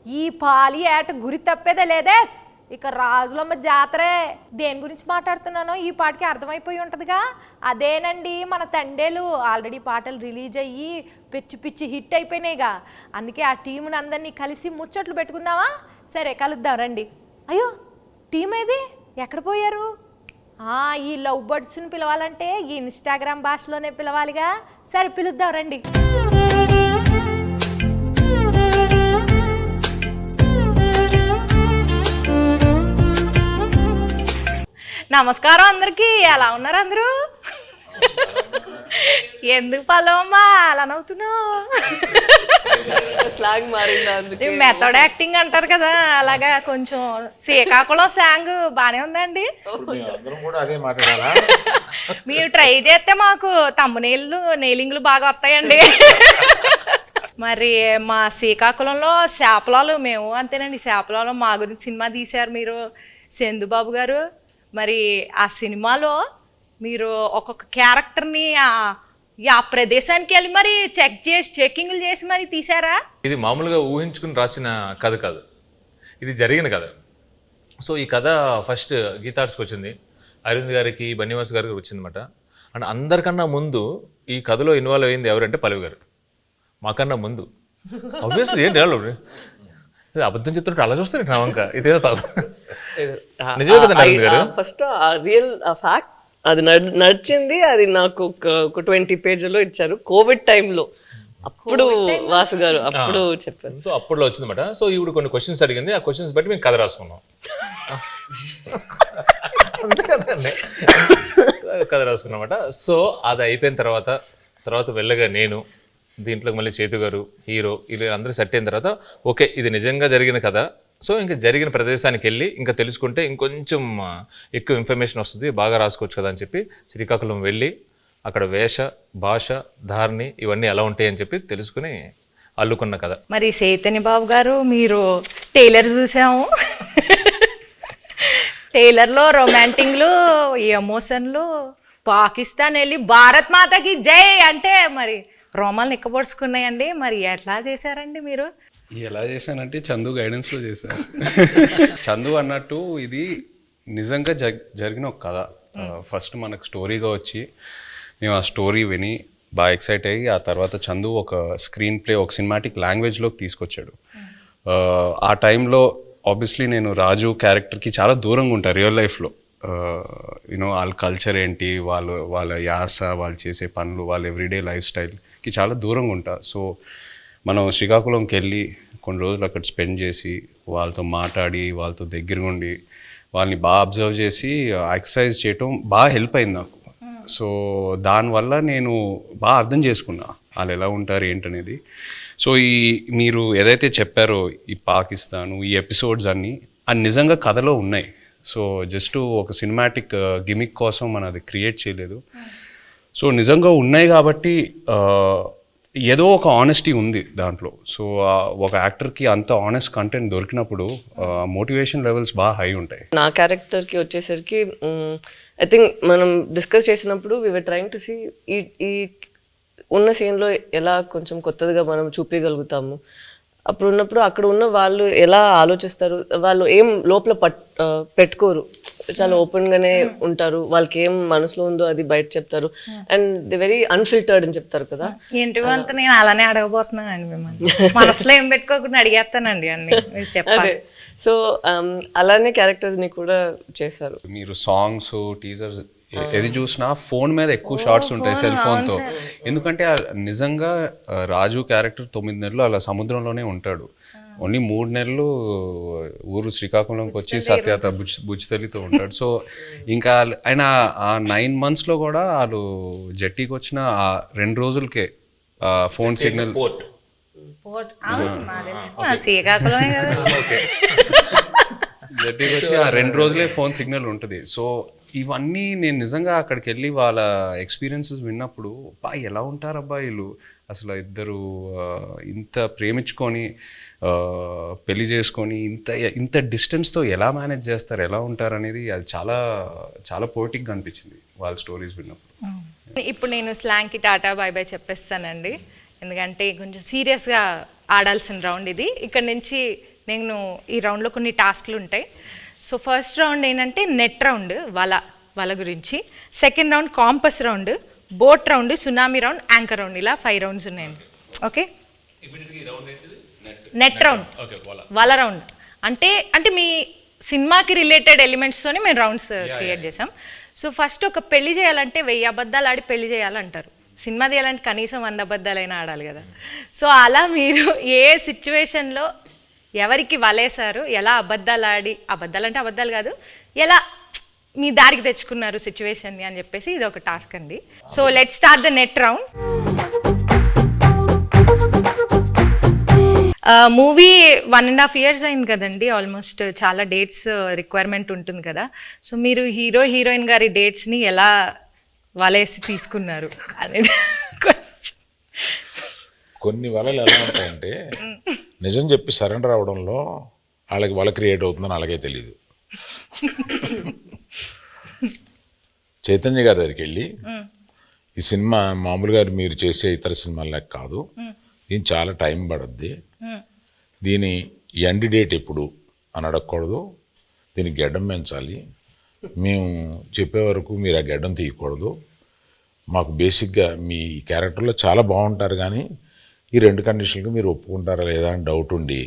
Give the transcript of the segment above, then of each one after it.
ఈ పాలి ఏట గురి తప్పేదే లేదే. ఇక రాజులమ్మ జాతరే. దేని గురించి మాట్లాడుతున్నానో ఈ పాటకి అర్థమైపోయి ఉంటుందిగా. అదేనండి మన తండేలు. ఆల్రెడీ పాటలు రిలీజ్ అయ్యి పిచ్చి పిచ్చి హిట్ అయిపోయినాయిగా. అందుకే ఆ టీముని అందరినీ కలిసి ముచ్చట్లు పెట్టుకుందామా? సరే కలుద్దాం రండి. అయ్యో టీం ఏది, ఎక్కడ పోయారు? ఈ లవ్ బర్డ్స్ని పిలవాలంటే ఈ ఇన్స్టాగ్రామ్ భాషలోనే పిలవాలిగా. సరే పిలుద్దాం రండి. నమస్కారం అందరికీ. ఎలా ఉన్నారు అందరూ? ఎందుకు పల్లవమ్మా అలా నవ్వుతున్నావు? స్లాంగ్ మారింది, మెథడ్ యాక్టింగ్ అంటారు కదా, అలాగా కొంచెం శ్రీకాకుళం స్లాంగ్ బానే ఉందండి. మీరు ట్రై చేస్తే మాకు తమ్మునీళ్ళు నెయిలింగ్లు బాగా వస్తాయండి. మరి మా శ్రీకాకుళంలో శాపలాలు మేము అంతేనండి. శాపలాలు మా గురించి సినిమా తీశారు మీరు, చందుబాబు గారు. మరి ఆ సినిమాలో మీరు ఒక్కొక్క క్యారెక్టర్ని ఆ ప్రదేశానికి వెళ్ళి మరి చెక్కింగ్లు చేసి మరి తీసారా? ఇది మామూలుగా ఊహించుకుని రాసిన కథ కాదు, ఇది జరిగిన కథ. సో ఈ కథ ఫస్ట్ గీతార్ట్స్కి వచ్చింది, అరవింద్ గారికి, బన్నివాస్ గారికి వచ్చిందన్నమాట. అండ్ అందరికన్నా ముందు ఈ కథలో ఇన్వాల్వ్ అయింది ఎవరంటే పల్లవి గారు. మాకన్నా ముందు ఆబ్వియస్లీ ఏంటి అబద్ధం చెప్తుంటే అలా చూస్తారు నా వంక. ఇదేదో నిజమే కదండి అరవింద్ గారు. ఫస్ట్ రియల్ ఫ్యాక్ట్ అది నడిచింది. అది నాకు ఒక 20 పేజీలో ఇచ్చారు కోవిడ్ టైంలో. అప్పుడు వాసు గారు అప్పుడు చెప్పారు. సో అప్పుడులో వచ్చిందన్నమాట. సో ఈవిడ కొన్ని క్వశ్చన్స్ అడిగింది, ఆ క్వశ్చన్స్ బట్టి మేము కథ రాసుకున్నాం. కథ రాసుకున్నమాట. సో అది అయిపోయిన తర్వాత వెళ్ళగా నేను దీంట్లోకి మళ్ళీ చేతు గారు హీరో ఇది అందరూ సెట్ అయిన తర్వాత ఓకే ఇది నిజంగా జరిగిన కథ. సో ఇంకా జరిగిన ప్రదేశానికి వెళ్ళి ఇంకా తెలుసుకుంటే ఇంకొంచెం ఎక్కువ ఇన్ఫర్మేషన్ వస్తుంది, బాగా రాసుకోవచ్చు కదా అని చెప్పి శ్రీకాకుళం వెళ్ళి అక్కడ వేష భాష ధారణి ఇవన్నీ ఎలా ఉంటాయి అని చెప్పి తెలుసుకుని అల్లుకున్న కథ. మరి చైతన్య బాబు గారు మీరు టైలర్ చూసాము. టైలర్లో రొమాంటిక్లు, ఎమోషన్లు, పాకిస్తాన్ వెళ్ళి భారత్ మాతకి జై అంటే మరి రోమాలు నిక్కబొడుచుకున్నాయండి. మరి ఎట్లా చేశారండి మీరు? ఎలా చేశానంటే చందు గైడెన్స్లో చేశాను. చందు అన్నట్టు ఇది నిజంగా జరిగిన ఒక కథ. ఫస్ట్ మనకు స్టోరీగా వచ్చి మేము ఆ స్టోరీ విని బాగా ఎక్సైట్ అయ్యి ఆ తర్వాత చందు ఒక స్క్రీన్ ప్లే ఒక సినిమాటిక్ లాంగ్వేజ్లోకి తీసుకొచ్చాడు. ఆ టైంలో ఆబ్వియస్లీ నేను రాజు క్యారెక్టర్కి చాలా దూరంగా ఉంటాను రియల్ లైఫ్లో. యూనో వాళ్ళ కల్చర్ ఏంటి, వాళ్ళ యాస, వాళ్ళు చేసే పనులు, వాళ్ళ ఎవ్రీడే లైఫ్ స్టైల్కి చాలా దూరంగా ఉంటా. సో మనం శ్రీకాకుళంకి వెళ్ళి కొన్ని రోజులు అక్కడ స్పెండ్ చేసి వాళ్ళతో మాట్లాడి వాళ్ళతో దగ్గరగా ఉండి వాళ్ళని బాగా అబ్జర్వ్ చేసి ఎక్సర్సైజ్ చేయటం బాగా హెల్ప్ అయింది నాకు. సో దానివల్ల నేను బాగా అర్థం చేసుకున్నా వాళ్ళు ఎలా ఉంటారు ఏంటనేది. సో మీరు ఏదైతే చెప్పారో ఈ పాకిస్తాను ఈ ఎపిసోడ్స్ అన్నీ అది నిజంగా కథలో ఉన్నాయి. సో జస్ట్ ఒక సినిమాటిక్ గిమిక్ కోసం మనం అది క్రియేట్ చేయలేదు. సో నిజంగా ఉన్నాయి కాబట్టి ఏదో ఒక ఆనెస్టీ ఉంది దాంట్లో. సో ఒక యాక్టర్కి అంత ఆనెస్ట్ కంటెంట్ దొరికినప్పుడు మోటివేషన్ లెవెల్స్ బాగా హై ఉంటాయి. నా క్యారెక్టర్కి వచ్చేసరికి ఐ థింక్ మనం డిస్కస్ చేసినప్పుడు we were trying to see ఈ ఉన్న సీన్లో ఎలా కొంచెం కొత్తదిగా మనం చూపించగలుగుతాము. అప్పుడు ఉన్నప్పుడు అక్కడ ఉన్న వాళ్ళు ఎలా ఆలోచిస్తారు, వాళ్ళు ఏం లోపల పెట్టుకోరు, చాలా ఓపెన్గానే ఉంటారు. వాళ్ళకి ఏం మనసులో ఉందో అది బయట చెప్తారు. అండ్ ది వెరీ అన్ఫిల్టర్డ్ అని చెప్తారు కదా. ఏంటి అంత నేను అలానే అడగబోతున్నానండి మిమ్మల్ని. మనసులో ఏం పెట్టుకోకుండా అడిగేస్తానండి అన్ని. అదే సో అలానే క్యారెక్టర్స్ని కూడా చేశారు. మీరు సాంగ్స్ టీజర్స్ ఏది చూసినా ఫోన్ మీద ఎక్కువ షార్ట్స్ ఉంటాయి సెల్ ఫోన్తో. ఎందుకంటే నిజంగా రాజు క్యారెక్టర్ 9 నెలలు అలా సముద్రంలోనే ఉంటాడు. ఓన్లీ 3 నెలలు ఊరు శ్రీకాకుళంకి వచ్చి సత్యత బుజ్జితల్లితో ఉంటాడు. సో ఇంకా ఆయన ఆ 9 monthsలో కూడా వాళ్ళు జట్టీకి వచ్చిన ఆ 2 రోజులకే ఫోన్ సిగ్నల్ జట్టీకి వచ్చి ఆ 2 రోజులే ఫోన్ సిగ్నల్ ఉంటుంది. సో ఇవన్నీ నేను నిజంగా అక్కడికి వెళ్ళి వాళ్ళ ఎక్స్పీరియన్సెస్ విన్నప్పుడు ఎలా ఉంటారు అబ్బాయిలు అసలు ఇద్దరు ఇంత ప్రేమించుకొని పెళ్లి చేసుకొని ఇంత డిస్టెన్స్తో ఎలా మేనేజ్ చేస్తారు, ఎలా ఉంటారు అనేది అది చాలా చాలా పోయిటిక్గా అనిపించింది వాళ్ళ స్టోరీస్ విన్నప్పుడు. ఇప్పుడు నేను స్లాంగ్కి టాటా బాయ్ బాయ్ చెప్పేస్తానండి, ఎందుకంటే కొంచెం సీరియస్గా ఆడాల్సిన రౌండ్ ఇది. ఇక్కడ నుంచి నేను ఈ రౌండ్లో కొన్ని టాస్క్లు ఉంటాయి. సో ఫస్ట్ రౌండ్ ఏంటంటే నెట్ రౌండ్, వల గురించి. Second round campus round, boat round, tsunami round, anchor round, ఇలా 5 రౌండ్స్ ఉన్నాయండి. ఓకే, నెట్ రౌండ్, వల రౌండ్ అంటే మీ సినిమాకి రిలేటెడ్ ఎలిమెంట్స్తోనే మేము రౌండ్స్ క్రియేట్ చేసాం. సో ఫస్ట్ ఒక పెళ్లి చేయాలంటే 1000 అబద్ధాలు ఆడి పెళ్లి చేయాలంటారు. సినిమా తీయాలంటే కనీసం 100 అబద్ధాలైనా ఆడాలి కదా. సో అలా మీరు ఏ సిచ్యువేషన్లో ఎవరికి వలేశారు, ఎలా అబద్ధాలు ఆడి, అబద్ధాలు అంటే అబద్ధాలు కాదు, ఎలా మీ దారికి తెచ్చుకున్నారు సిచ్యువేషన్ని అని చెప్పేసి ఇది ఒక టాస్క్ అండి. So let start the net round. Movie 1.5 years అయింది కదండి, ఆల్మోస్ట్ చాలా డేట్స్ రిక్వైర్మెంట్ ఉంటుంది కదా. సో మీరు హీరోయిన్ గారి డేట్స్ని ఎలా వలేసి తీసుకున్నారు అనేది క్వశ్చన్. కొన్ని వలలు ఎలా ఉంటాయంటే నిజం చెప్పి సరెండర్ అవడంలో వాళ్ళకి వల క్రియేట్ అవుతుందని అలాగే తెలియదు. చైతన్య గారి దగ్గరికి వెళ్ళి ఈ సినిమా మామూలుగా మీరు చేసే ఇతర సినిమాలకు కాదు, దీని చాలా టైం పడుద్ది, దీని ఎండ్ డేట్ ఎప్పుడు అని అడగకూడదు, దీనికి గడ్డం పెంచాలి, మేము చెప్పే వరకు మీరు ఆ గడ్డం తీయకూడదు, మాకు బేసిక్గా మీ క్యారెక్టర్లో చాలా బాగుంటారు కానీ ఈ 2 కండిషన్లకు మీరు ఒప్పుకుంటారా లేదా అని డౌట్ ఉండి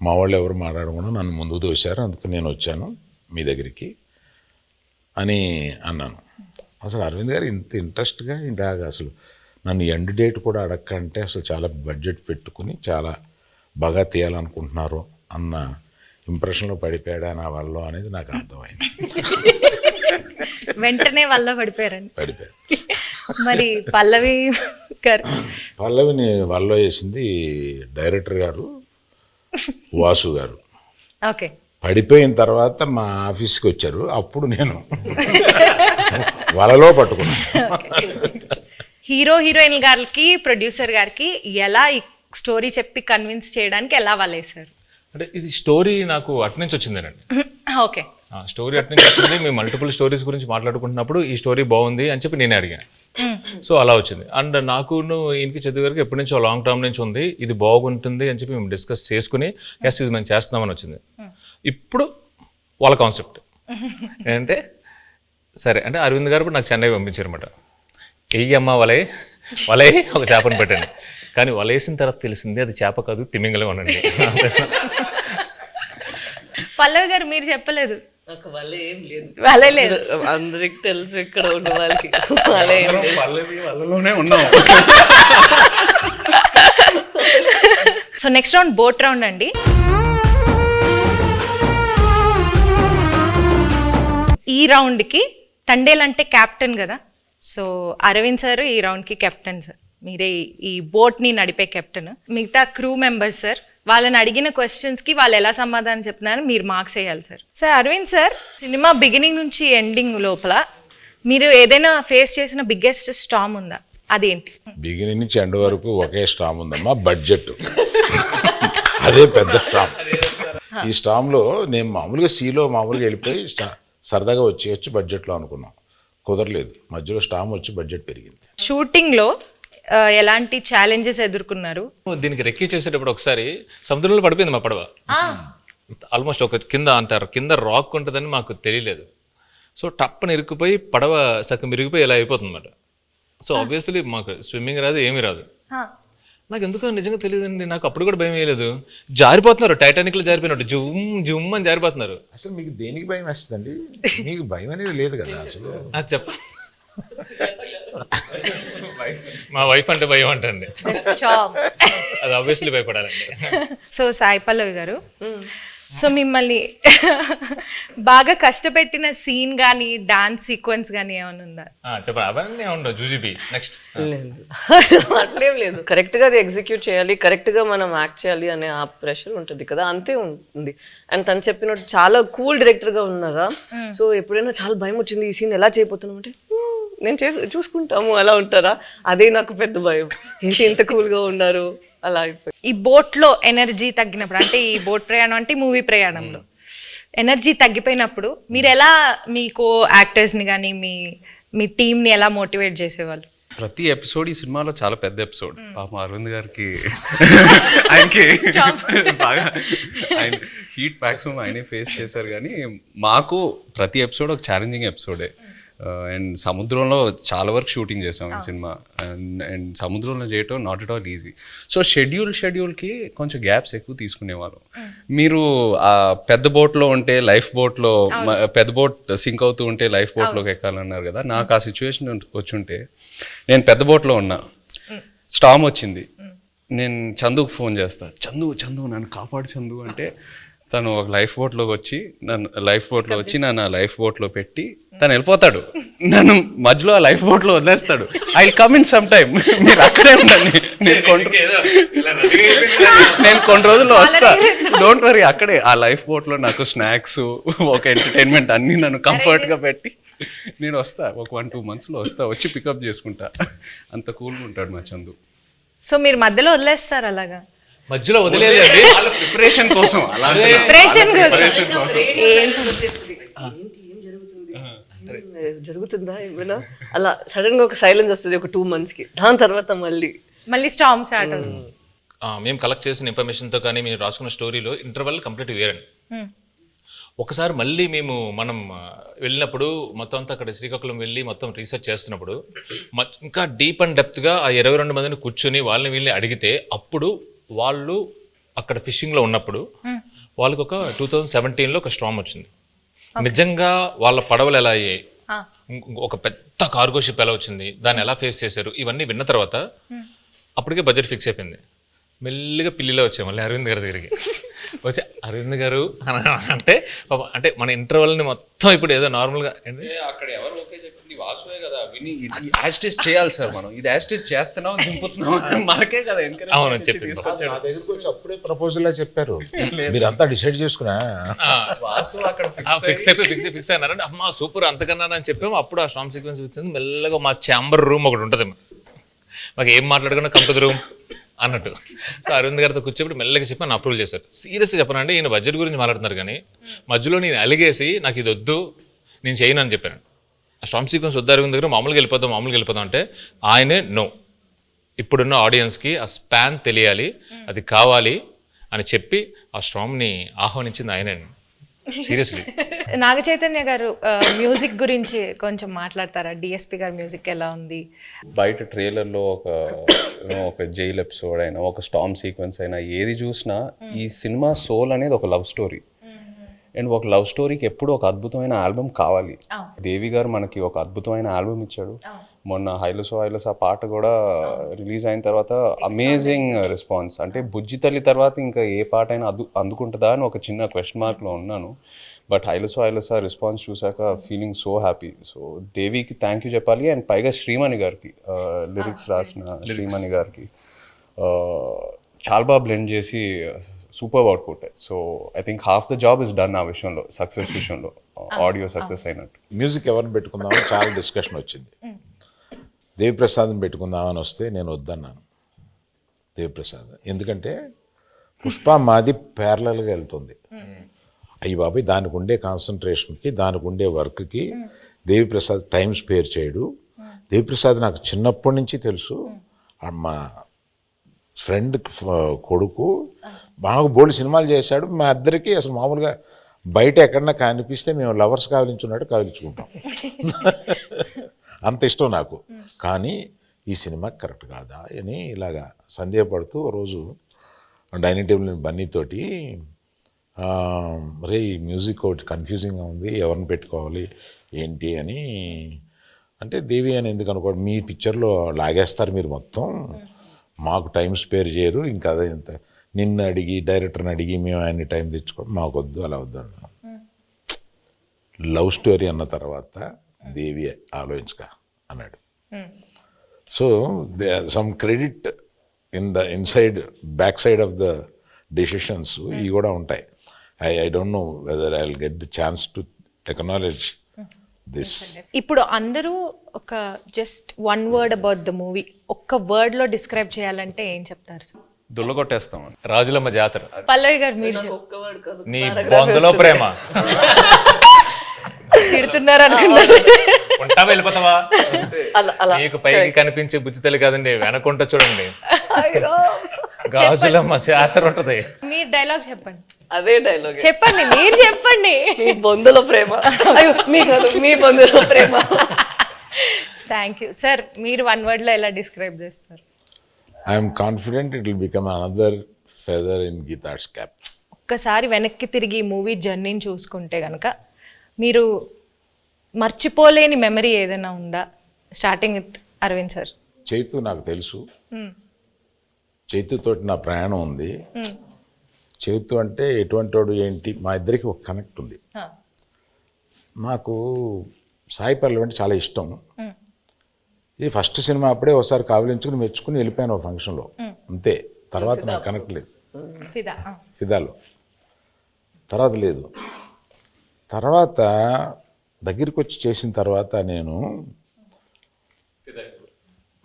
మా వాళ్ళు ఎవరు మాట్లాడకుండా నన్ను ముందుకు తోశారు, అందుకు నేను వచ్చాను మీ దగ్గరికి అని అన్నాను. అసలు అరవింద్ గారు ఇంత ఇంట్రెస్ట్గా ఇలాగ అసలు నన్ను ఎండ్ డేట్ కూడా అడగకంటే అసలు చాలా బడ్జెట్ పెట్టుకుని చాలా బాగా తీయాలనుకుంటున్నారు అన్న ఇంప్రెషన్లో పడిపోయాడా నా వల్ల అనేది నాకు అర్థమైంది. వెంటనే వల్ల పడిపోయారండి. పడిపోయారు. మరి పల్లవిని వల్ల వేసింది డైరెక్టర్ గారు వాసు గారు. ఓకే, పడిపోయిన తర్వాత మా ఆఫీస్కి వచ్చారు, అప్పుడు నేను వలలో పట్టుకున్నాను. హీరోయిన్ గారికి ప్రొడ్యూసర్ గారికి ఎలా ఈ స్టోరీ చెప్పి కన్విన్స్ చేయడానికి ఎలా వలేశారు? అంటే ఇది స్టోరీ నాకు అట్నుంచి వచ్చిందేనండి. ఓకే, స్టోరీ అట్నుంచి వచ్చింది. మేము మల్టిపుల్ స్టోరీస్ గురించి మాట్లాడుకుంటున్నప్పుడు ఈ స్టోరీ బాగుంది అని చెప్పి నేనే అడిగాను. సో అలా వచ్చింది. అండ్ నాకును ఈయనకి చదువు గారికి ఎప్పటి నుంచో లాంగ్ టర్మ్ నుంచి ఉంది, ఇది బాగుంటుంది అని చెప్పి మేము డిస్కస్ చేసుకుని ఎస్ ఇది మేము చేస్తున్నామని వచ్చింది. ఇప్పుడు వాళ్ళ కాన్సెప్ట్ ఏంటంటే సరే అంటే అరవింద్ గారు కూడా నాకు చెన్నై పంపించారు అనమాట. వెయ్యమ్మ వలే ఒక చేపను పెట్టండి, కానీ వలేసిన తర్వాత తెలిసింది అది చేప కాదు తిమింగలం అనండి. పల్లవి గారు మీరు చెప్పలేదు. నాకు వల్ల ఏం లేదు, వలే లేదు, అందరికి తెలుసు ఇక్కడ ఉన్న వాళ్ళకి వల్ల ఏం లేదు. వాళ్ళలోనే ఉన్నాం. So next round boat round అండి. ఈ రౌండ్కి తండేల్ అంటే క్యాప్టెన్ కదా, సో అరవింద్ సార్ ఈ రౌండ్కి కెప్టెన్ సార్, మీరే ఈ బోట్ని నడిపే కెప్టెన్. మిగతా క్రూ మెంబర్స్ సార్, వాళ్ళని అడిగిన క్వశ్చన్స్కి వాళ్ళు ఎలా సమాధానం చెప్తున్నారో మీరు మార్క్స్ వేయాలి sir. Sir Aravind sir, cinema beginning నుంచి ఎండింగ్ లోపల మీరు ఏదైనా ఫేస్ చేసిన బిగ్గెస్ట్ స్టామ్ ఉందా? అదేంటి? బిగినింగ్ నుంచి ఎండ్ వరకు ఒకే స్టామ్ ఉందమ్మా, బడ్జెట్. అదే పెద్ద స్టామ్. ఈ స్టామ్లో నేను మామూలుగా సీలో మామూలుగా వెళ్ళిపోయి సరదాగా వచ్చి బడ్జెట్లో అనుకున్నాం, కుదరలేదు. మధ్యలో స్టామ్ వచ్చి బడ్జెట్ పెరిగింది. షూటింగ్లో ఎలాంటి ఛాలెంజెస్ ఎదుర్కొన్నారు? దీనికి రెక్కి చేసేటప్పుడు ఒకసారి సముద్రంలో పడిపోయింది మా పడవ. ఆల్మోస్ట్ ఒక కింద రాక్ ఉంటుందని మాకు తెలియలేదు. సో టప్పని ఇరుక్కుపోయి పడవ సగం ఇరిగిపోయి ఇలా అయిపోతుంది అన్నమాట. సో ఆబ్వియస్లీ మాకు స్విమ్మింగ్ రాదు, ఏమీ రాదు. నాకు ఎందుకో నిజంగా తెలియదండి, నాకు అప్పుడు కూడా భయం వేయలేదు. జారిపోతున్నారు, టైటానిక్లో జారిపోయినట్టు జుమ్ అని జారిపోతున్నారు. అసలు మీకు దేనికి భయం వేస్తుందండి? మీకు భయం అనేది లేదు కదా అసలు. అది చెప్ప మా వైఫ్ అంటే భయం అంటండి, అది ఆబ్వియస్లీ భయపడాలండి. సో సాయి పల్లవి గారు, సో మిమ్మల్ని బాగా కష్టపెట్టిన సీన్ కానీ డాన్స్ సీక్వెన్స్ కానీ ఏమైనా ఉందా? చెప్పండి. అవన్నీ ఉండవు. జూజీబీ నెక్స్ట్ అట్లేం లేదు. కరెక్ట్గా అది ఎగ్జిక్యూట్ చేయాలి, కరెక్ట్గా మనం యాక్ట్ చేయాలి అనే ఆ ప్రెషర్ ఉంటుంది కదా, అంతే ఉంటుంది. అండ్ తను చెప్పినట్టు చాలా కూల్ డైరెక్టర్గా ఉన్నారా. సో ఎప్పుడైనా చాలా భయం వచ్చింది ఈ సీన్ ఎలా చేయబోతున్నాం అంటే నేను చూసుకుంటాము అలా ఉంటారా, అదే నాకు పెద్ద భయం. ఏంటి ఇంత కూల్గా ఉన్నారు అలా అయిపోయి. ఈ బోట్లో ఎనర్జీ తగ్గినప్పుడు, అంటే ఈ బోట్ ప్రయాణం అంటే మూవీ ప్రయాణంలో ఎనర్జీ తగ్గిపోయినప్పుడు మీరు ఎలా మీ కో యాక్టర్స్ని కానీ మీ టీంని ఎలా మోటివేట్ చేసేవాళ్ళు? ప్రతి ఎపిసోడ్ ఈ సినిమాలో చాలా పెద్ద ఎపిసోడ్. పాపం అరవింద్ గారికి ఆయనకి బాగా ఆయన హీట్ మ్యాక్సిమం ఆయనే ఫేస్ చేశారు. కానీ మాకు ప్రతి ఎపిసోడ్ ఒక ఛాలెంజింగ్ ఎపిసోడే. అండ్ సముద్రంలో చాలా వరకు షూటింగ్ చేసాం ఈ సినిమా. అండ్ సముద్రంలో చేయటం not at all easy. So షెడ్యూల్కి కొంచెం గ్యాప్స్ ఎక్కువ తీసుకునేవాళ్ళం. మీరు ఆ పెద్ద బోట్లో ఉంటే లైఫ్ బోట్లో, పెద్ద బోట్ సింక్ అవుతూ ఉంటే లైఫ్ బోట్లోకి ఎక్కాలన్నారు కదా. నాకు ఆ సిచ్యువేషన్ వచ్చుంటే, నేను పెద్ద బోట్లో ఉన్నా, స్టామ్ వచ్చింది, నేను చందుకు ఫోన్ చేస్తా, చందు నన్ను కాపాడు చందు అంటే, తను ఒక లైఫ్ బోట్లోకి వచ్చి నన్ను లైఫ్ బోట్లో పెట్టి తను వెళ్ళిపోతాడు. నన్ను మధ్యలో ఆ లైఫ్ బోట్లో వదిలేస్తాడు. I will come in some time, మీరు అక్కడే ఉండండి, నేను కొన్ని రోజుల్లో వస్తా, డోంట్ వరీ. అక్కడే ఆ లైఫ్ బోట్లో నాకు స్నాక్స్, ఒక ఎంటర్టైన్మెంట్ అన్నీ నన్ను కంఫర్ట్గా పెట్టి నేను వస్తా. ఒక 1-2 monthsలో వస్తా, వచ్చి పికప్ చేసుకుంటా. అంత కూల్గా ఉంటాడు మా చందు. సో మీరు మధ్యలో వదిలేస్తారు అలాగా? మధ్యలో వదిలేదండి, ప్రిపరేషన్ కోసం, జరుగుతుందా ఏమైనా అలా సడన్ గా ఒక సైలెన్స్ వస్తుంది ఒక 2 monthsకి. దాని తర్వాత మళ్ళీ స్టార్మ్ స్టార్ట్ అవుతుంది. మేము కలెక్ట్ చేసిన ఇన్ఫర్మేషన్తో కానీ మేము రాసుకున్న స్టోరీలో ఇంటర్వల్ కంప్లీట్ వేరండి. ఒకసారి మళ్ళీ మనం వెళ్ళినప్పుడు మొత్తం అంతా అక్కడ శ్రీకాకుళం వెళ్ళి మొత్తం రీసెర్చ్ చేస్తున్నప్పుడు ఇంకా డీప్ అండ్ డెప్త్గా ఆ 22 మందిని కూర్చొని వాళ్ళని వీళ్ళని అడిగితే, అప్పుడు వాళ్ళు అక్కడ ఫిషింగ్లో ఉన్నప్పుడు వాళ్ళకి ఒక 2017లో ఒక స్టార్మ్ వచ్చింది. నిజంగా వాళ్ళ పడవలు ఎలా అయ్యాయి, ఒక పెద్ద కార్గో షిప్ ఎలా వచ్చింది, దాన్ని ఎలా ఫేస్ చేశారు, ఇవన్నీ విన్న తర్వాత అప్పటికే బడ్జెట్ ఫిక్స్ అయిపోయింది. మెల్లిగా పిల్లిలో వచ్చాయి మళ్ళీ అరవింద్ గారి దగ్గరికి వచ్చి, అరవింద్ గారు అంటే మన ఇంటర్వల్ని మొత్తం ఇప్పుడు ఏదో నార్మల్గా అక్కడ ఎవరు ఓకే చెప్పింది వాసువే కదా, విని యాస్టేజ్ చేయాలి సార్, మనం ఇది యాస్టేజ్ చేస్తున్నాం దింపుతున్నాం మనకే కదా. అవును చెప్పింది. నా దగ్గరికి వచ్చి అప్పుడే ప్రపోజల్ చెప్పారు, మీరంతా డిసైడ్ చేసుకున్నా వాసు అక్కడ ఫిక్స్ అయినారంటే, అమ్మా సూపర్ అంతకన్నా అని చెప్పాము. అప్పుడు ఆ స్టార్మ్ సీక్వెన్స్ వచ్చింది. మెల్లగా మా ఛాంబర్ రూమ్ ఒకటి ఉంటుంది, మాకు ఏం మాట్లాడుకున్నా కమ్ టు ది రూమ్ అన్నట్టు. సో అరవింద్ గారితో కూర్చోబెట్టి మెల్లగా చెప్పి నన్ను అప్రూవల్ చేశారు. సీరియస్గా చెప్పనండి, ఈయన బడ్జెట్ గురించి మాట్లాడుతున్నారు కానీ మధ్యలో నేను అలిగేసి నాకు ఇది వద్దు నేను చేయను అని చెప్పాను. ఆ స్టార్మ్ సీక్వెన్స్ వద్దు అరవింద్ దగ్గర, మామూలుగా వెళ్ళిపోదాం అంటే ఆయనే నో, ఇప్పుడున్న ఆడియన్స్కి ఆ స్పాన్ తెలియాలి, అది కావాలి అని చెప్పి ఆ స్టార్మ్ని ఆహ్వానించింది ఆయనే. సీరియస్లీ. నాగ చైతన్య గారు మ్యూజిక్ గురించి కొంచెం మాట్లాడతారా? డిఎస్పి గారి మ్యూజిక్ ఎలా ఉంది? బయట ట్రైలర్లో ఒక జైల్ ఎపిసోడ్ అయినా, ఒక స్టార్మ్ సీక్వెన్స్ అయినా, ఏది చూసినా ఈ సినిమా సోల్ అనేది ఒక లవ్ స్టోరీ. అండ్ ఒక లవ్ స్టోరీకి ఎప్పుడు ఒక అద్భుతమైన ఆల్బమ్ కావాలి. దేవి గారు మనకి ఒక అద్భుతమైన ఆల్బమ్ ఇచ్చాడు. మొన్న హైలసో ఆ పాట కూడా రిలీజ్ అయిన తర్వాత అమేజింగ్ రెస్పాన్స్. అంటే బుజ్జి తల్లి తర్వాత ఇంకా ఏ పాట అయినా అందుకుంటుందా అని ఒక చిన్న క్వశ్చన్ మార్క్లో ఉన్నాను. బట్ హైలసో రెస్పాన్స్ చూసాక ఫీలింగ్ సో హ్యాపీ. సో దేవికి థ్యాంక్ యూ చెప్పాలి. అండ్ పైగా శ్రీమణి గారికి, లిరిక్స్ రాసిన శ్రీమణి గారికి చాలా బాగా బ్లెండ్ చేసి super output. So I think half the job is done ఆ విషయంలో, సక్సెస్ విషయంలో, ఆడియో సక్సెస్ అయినట్టు. మ్యూజిక్ ఎవరిని పెట్టుకుందామని చాలా డిస్కషన్ వచ్చింది. దేవిప్రసాద్ని పెట్టుకుందామని వస్తే నేను వద్దన్నాను దేవిప్రసాద్. ఎందుకంటే పుష్ప మాది ప్యారలల్గా వెళ్తుంది. అయ్యి బాబాయ్, దానికి ఉండే కాన్సన్ట్రేషన్కి, దానికి ఉండే వర్క్కి దేవిప్రసాద్ టైం స్పేర్ చేయడు. దేవిప్రసాద్ నాకు చిన్నప్పటి నుంచి తెలుసు. మా ఫ్రెండ్ కొడుకు బాగా బోల్డ్ సినిమాలు చేశాడు. మా ఇద్దరికి అసలు మామూలుగా బయట ఎక్కడన్నా కనిపిస్తే మేము లవర్స్ కావలించున్నట్టు కావలించుకుంటాం. అంత ఇష్టం నాకు. కానీ ఈ సినిమా కరెక్ట్ కాదా అని ఇలాగా సందేహపడుతూ రోజు డైనింగ్ టేబుల్ బన్నీతోటి, రే ఈ మ్యూజిక్ ఒకటి కన్ఫ్యూజింగ్గా ఉంది, ఎవరిని పెట్టుకోవాలి ఏంటి అని అంటే, దేవి అని ఎందుకు అనుకోండి, మీ పిక్చర్లో లాగేస్తారు మీరు మొత్తం, మాకు టైం స్పేర్ చేయరు, ఇంకా అదే ఇంత నిన్ను అడిగి డైరెక్టర్ని అడిగి మేము ఆయన్ని టైం తెచ్చుకోండి, మాకు వద్దు, అలా వద్దు అన్నాను. లవ్ స్టోరీ అన్న తర్వాత దేవి ఆలోచించక అన్నాడు. So some credit inside back side of the decisions ఇవి కూడా ఉంటాయి. I don't know whether I will get the chance to acknowledge this. ఇప్పుడు అందరూ ఒక just one word about the movie ఒక్క వర్డ్ లో డిస్క్రైబ్ చేయాలంటే ఏం చెప్తారు సార్? దుల్లగొట్టేస్తాం. రాజులమ్మ జాతర. పల్లవి గారు మీరు నీ బొందలో ప్రేమ. తిడుతున్నారు అనుకున్నారు. ఉంటావా వెళ్ళిపోతావా? అలా అలా మీకు పైకి కనిపించే బుజ్జితల్లి కాదండి, వెనకుంట చూడండి గాజులమ్మ జాతర ఉంటది. మీ డైలాగ్ చెప్పండి. అదే డైలాగ్, చెప్పండి, మీరు చెప్పండి. మీ బొందుల ప్రేమ. అయ్యో, మీ కాదు, మీ బొందుల ప్రేమ. Thank you sir. మీరు 1 word లో ఎలా డిస్క్రైబ్ చేస్తారు? I'm confident it will become another feather in Geetha's cap. ఒక్కసారి వెనక్కి తిరిగి మూవీ జర్నీని చూసుకుంటే కనుక మీరు మర్చిపోలేని మెమరీ ఏదైనా ఉందా? Starting with Aravind sir. Chaitu నాకు తెలుసు, చైతుతోటి నా ప్రయాణం ఉంది. చైతు అంటే ఎటువంటి వాడు ఏంటి, మా ఇద్దరికి ఒక కనెక్ట్ ఉంది. నాకు సాయి పల్లవి అంటే చాలా ఇష్టం. ఇది ఫస్ట్ సినిమా అప్పుడే ఒకసారి కావలించుకుని మెచ్చుకుని వెళ్ళిపోయాను ఒక ఫంక్షన్లో, అంతే. తర్వాత నాకు కనెక్ట్ లేదు. ఫిదాలో తర్వాత లేదు. తర్వాత దగ్గరికి వచ్చి చేసిన తర్వాత నేను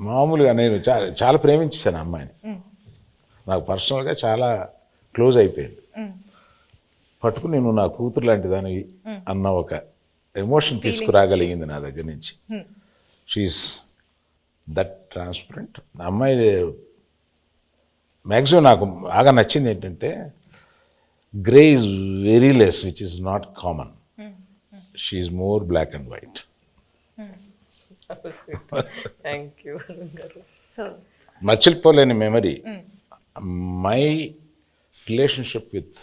మామూలుగా నేను చాలా ప్రేమించేశాను ఆ అమ్మాయిని. నాకు పర్సనల్గా చాలా క్లోజ్ అయిపోయింది. పట్టుకుని నేను నా కూతురు లాంటి దానివి అన్న ఒక ఎమోషన్ తీసుకురాగలిగింది నా దగ్గర నుంచి. She is that transparent. ఆ అమ్మాయి మ్యాక్సిమం నాకు బాగా నచ్చింది ఏంటంటే grey is very less, which is not common. She is more black and white. Thank you. So మర్చిపోలేని memory my relationship with